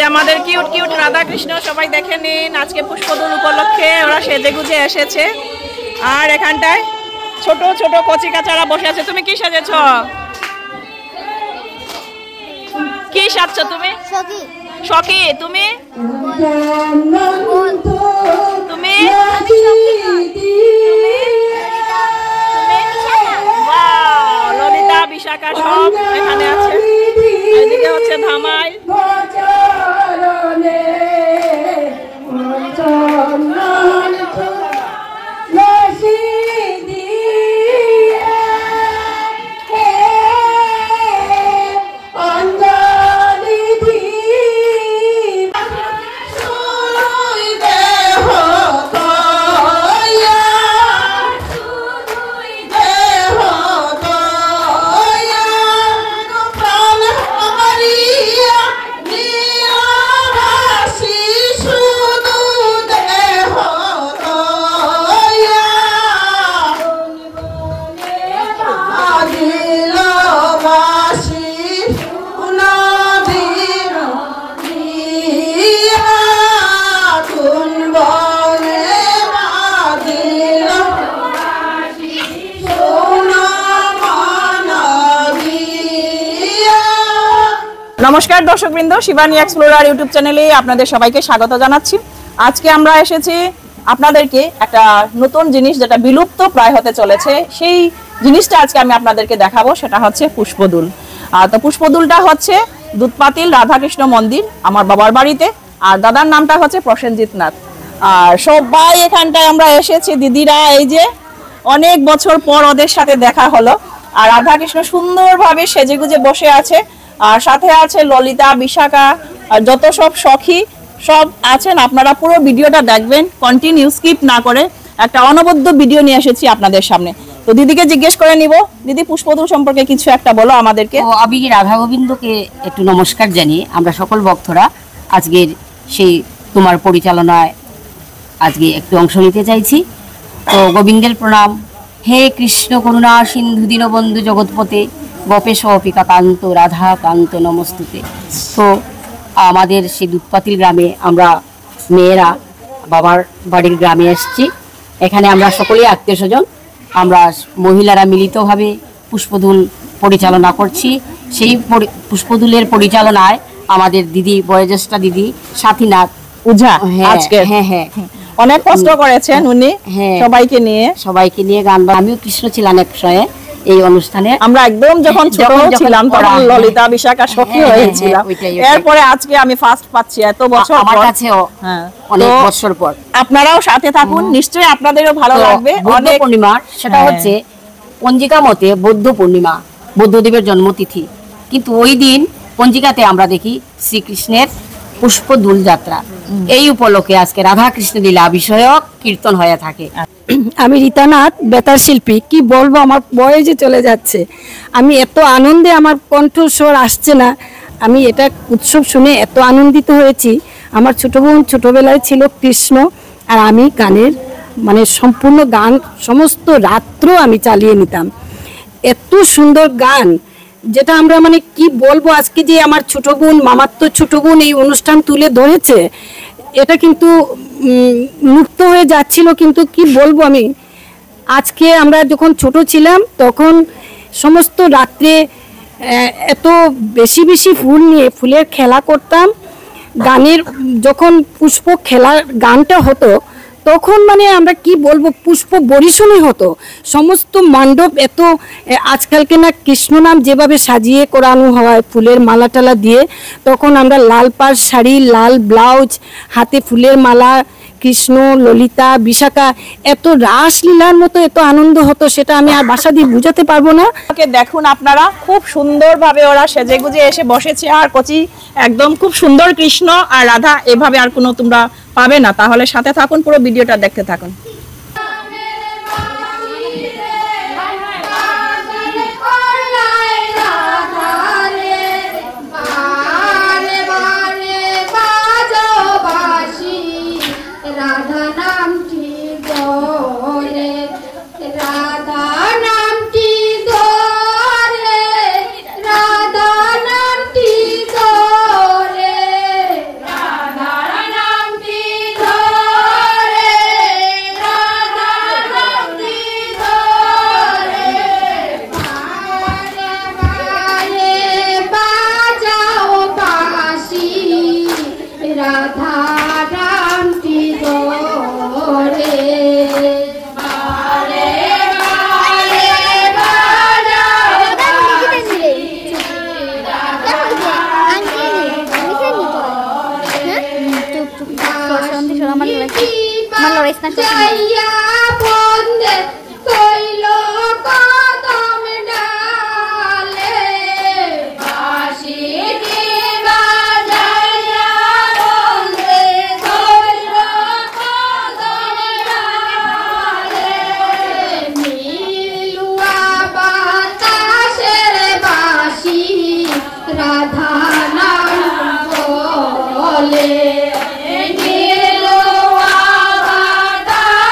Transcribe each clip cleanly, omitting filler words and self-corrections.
আমাদের cute cute Radha Krishna সবাই দেখে নিন। আজকে পুষ্পদুল উপলক্ষে ওরা সেজেগুজে এসেছে। আর এখানটায় ছোট ছোট কচি কাচারা বসে আছে। তুমি কি সাজেছ? কি সাজছ তুমি? সখী। তুমি তুমি ললিতা বিশাখা সব এখানে আছে। এদিকে হচ্ছে ধামাই। নমস্কার দর্শকবৃন্দ, শিবানী এক্সপ্লোরার ইউটিউব চ্যানেলে আপনাদের সবাইকে স্বাগত জানাচ্ছি। আজকে আমরা এসেছি আপনাদেরকে একটা নতুন জিনিস যেটা বিলুপ্ত প্রায় হতে চলেছে, সেই জিনিসটা আজকে আমি আপনাদেরকে দেখাবো। সেটা হচ্ছে পুষ্পদুল। তো পুষ্পদুলটা হচ্ছে দুধপাতিল রাধাকৃষ্ণ মন্দির আমার বাবার বাড়িতে, আর দাদার নামটা হচ্ছে প্রসেনজিৎ নাথ। আর সবাই এখানটায় আমরা এসেছি, দিদিরা এই যে অনেক বছর পর ওদের সাথে দেখা হলো। আর রাধাকৃষ্ণ সুন্দরভাবে সেজেগুজে বসে আছে, আর সাথে আছে ললিতা বিশাখা আর যত সব সখী সব আছেন। আপনারা পুরো ভিডিওটা দেখবেন, কন্টিনিউ স্কিপ না করে। একটা অনবদ্য ভিডিও নিয়ে এসেছি আপনাদের সামনে। তো দিদিকে জিজ্ঞেস করে নিব, দিদি পুষ্পদুল সম্পর্কে কিছু একটা বলো আমাদেরকে। আমি রাধা গোবিন্দকে একটু নমস্কার জানিয়ে আমরা সকল ভক্তরা আজকের সেই তোমার পরিচালনায় আজকে একটু অংশ নিতে চাইছি। তো গোবিন্দের প্রণাম। হে কৃষ্ণ করুণা সিন্ধু দীনবন্ধু জগৎপতে গোপেশ অপিকা কান্ত রাধা কান্ত নমস্তুতে। তো আমাদের সেই দুধপাতিল গ্রামে আমরা মেয়েরা বাবার বাড়ির গ্রামে এসেছি। এখানে আমরা সকলেই আত্মীয় স্বজন, আমরা মহিলারা মিলিতভাবে পুষ্পদুল পরিচালনা করছি। সেই পুষ্পদুলের পরিচালনায় আমাদের দিদি, বয়োজ্যেষ্ঠা দিদি সাথীনাথ উঝা আজকে অনেক কষ্ট করেছেন উনি সবাইকে নিয়ে গান। আমিও কৃষ্ণ ছিলাম এক সময়ে এই অনুষ্ঠানে। আমরা একদম যখন ছোট ছিলাম তখন ললিতা বিশাখা সখী হয়েছিলাম। এরপরে আজকে আমি ফার্স্ট পাচ্ছি এত বছর আমার কাছেও অনেক বছর পর। আপনারাও সাথে থাকুন, নিশ্চয়ই আপনাদেরও ভালো লাগবে। অনেক পূর্ণিমা, সেটা হচ্ছে পঞ্জিকা মতে বৌদ্ধ পূর্ণিমা, বুদ্ধদেবের জন্মতিথি। কিন্তু ওই দিন পঞ্জিকাতে আমরা দেখি শ্রীকৃষ্ণের পুষ্পদুল যাত্রা। এই উপলক্ষে আজকে রাধা কৃষ্ণ লীলা বিষয়ক কীর্তন হয়ে থাকে। আমি রীতানাথ, বেতার শিল্পী। কি বলবো, আমার বয়সে চলে যাচ্ছে। আমি এত আনন্দে, আমার কণ্ঠস্বর আসছে না। আমি এটা উৎসব শুনে এত আনন্দিত হয়েছি। আমার ছোটো বোন ছোটোবেলায় ছিল কৃষ্ণ, আর আমি গানের সম্পূর্ণ গান সমস্ত রাত্র আমি চালিয়ে নিতাম। এত সুন্দর গান, যেটা আমরা কি বলবো, আজকে যে আমার ছোটো বোন, মামাত্ম ছোটো বোন এই অনুষ্ঠান তুলে ধরেছে, এটা কিন্তু মুক্ত হয়ে যাচ্ছিল। কিন্তু কি বলবো আমি, আজকে আমরা যখন ছোট ছিলাম তখন সমস্ত রাত্রে এত বেশি বেশি ফুল নিয়ে ফুলের খেলা করতাম। গানের যখন পুষ্প খেলার গানটা হতো তখন আমরা কি বলবো, পুষ্প বরিশনই হতো সমস্ত মণ্ডপ। এত আজকালকে না কৃষ্ণ নাম যেভাবে সাজিয়ে করানো হয় ফুলের মালা টালা দিয়ে, তখন আমরা লাল পাড় শাড়ি, লাল ব্লাউজ, হাতে ফুলের মালা, কৃষ্ণ ললিতা বিশাখা, এত রাসলীলার মতো এত আনন্দ হতো, সেটা আমি আর ভাষা দিয়ে বুঝাতে পারবো না। দেখুন আপনারা খুব সুন্দরভাবে ওরা সেজেগুজে এসে বসেছে। আর কচি একদম খুব সুন্দর কৃষ্ণ আর রাধা, এভাবে আর কোনো তোমরা পাবে না। তাহলে সাথে থাকুন, পুরো ভিডিওটা দেখতে থাকুন। যাইয়া বন্দে কইল কদম ডালে বাঁশি দিবা যাইয়া বন্দে কইল কদম ডালে নীলুয়া বাতাসের বাঁশি রাধা নাম বলে নীলুয়া বাতাসের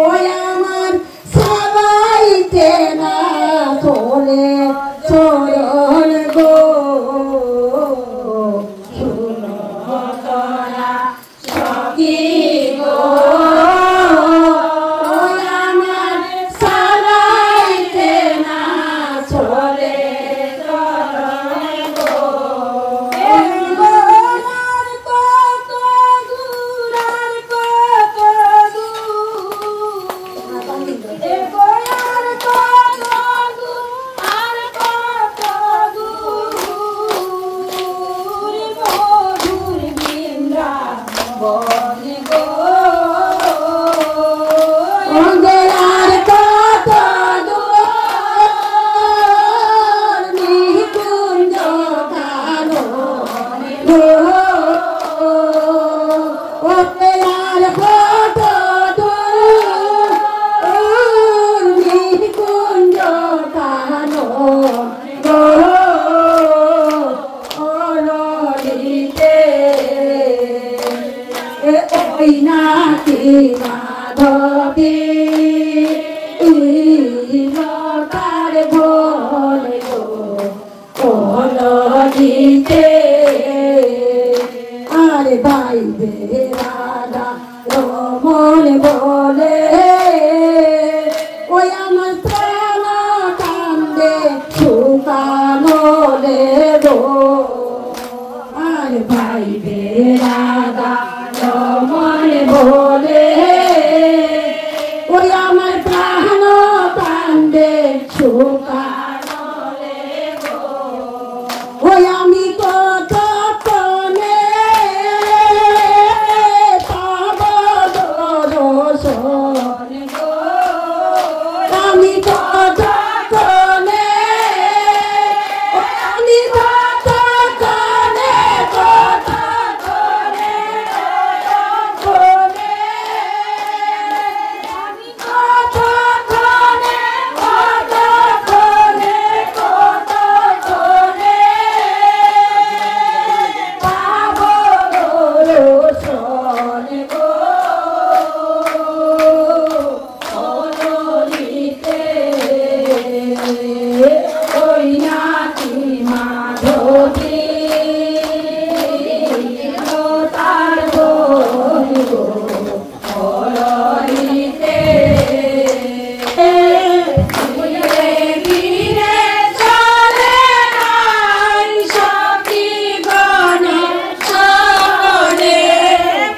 ওই আমার সবাইতে না তোলে চরণ গো শুনো তোরা সখী গো ওই আমার সবাইতে না চলে চরণ গো গোলার কত দূর আর কত দূর এ গোলার কত দূর আর কত দূর মধুর বৃন্দাবন গো গোলার কত দূর নিকুঞ্জ কানন গো ও গোলার কত দূর নিকুঞ্জ কানন গো অরলিতে ওই নাকি মাধবী লতার ভোলে গো অরলিতে আর বাইবে রাধা রমন বলে ওই আমার প্রাণ কান্দে শুকানো রে গো আর বাইবে রাধা রমন বলে ওই আমার প্রাণ কান্দে শুকানো রে গো ওই আমি কত কনে পাব দর্শন গো আমি কত কনে আমি কত কনে কত কনে কনে আমি কত কনে কত কনে কত কনে পাব দর্শন গো অরলিতে ওই নাকি মাধবী লতার ভোলে গো অরলিতে ধীরে ধীরে চলে নাই সখী গণে সগণে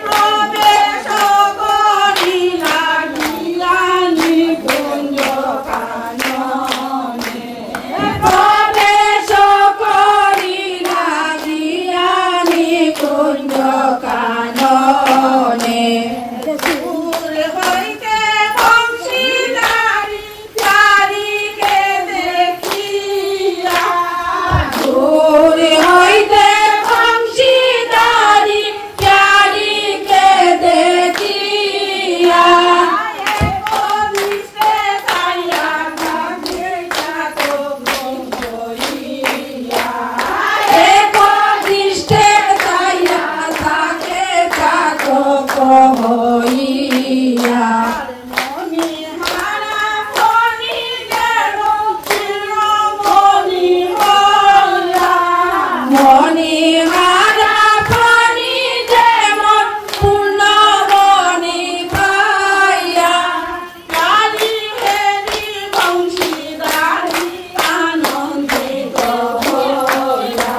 প্রবেশ করিলা গিয়ানি কুঞ্জ কাননে প্রবেশ করিলা গিয়ানি কুঞ্জ কাননে দূর হইতে বংশীধারী চারিকে দেখিয়া দূর হইতে বংশীধারী চারিকে দেখিয়া একনিষ্ঠে তাইয়া থাকে চাতক হইয়া একনিষ্ঠে তাইয়া থাকে চাতক হইয়া মণিহারা ফণি যেন শিরোমণি হইয়া মণিহারা ফণি যেমন পূর্ণমণি পাইয়া কালী হেরি বংশীধারী আনন্দিত হইয়া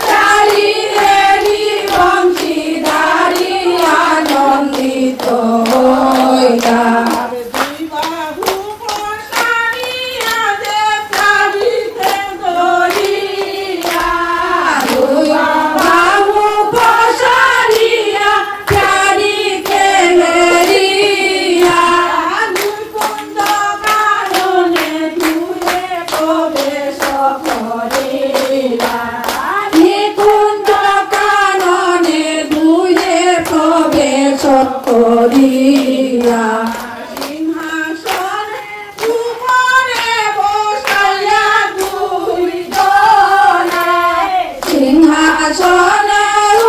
কালী হেরি বংশীধারী আনন্দিত হইয়া দুই বাহু প্রসারিয়া দেখাইতে ধরিয়া দুই বাহু প্রসারিয়া চারিকে মেরিয়া নিকুঞ্জ কাননে দুয়ে প্রবেশ করিলা নিকুঞ্জ কাননে দুয়ে প্রবেশ করিয়া সিংহাসনে উপরে বসাইয়া দুই জনে সিংহাসনে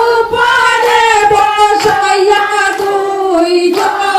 উপরে বসাইয়া দুই জয়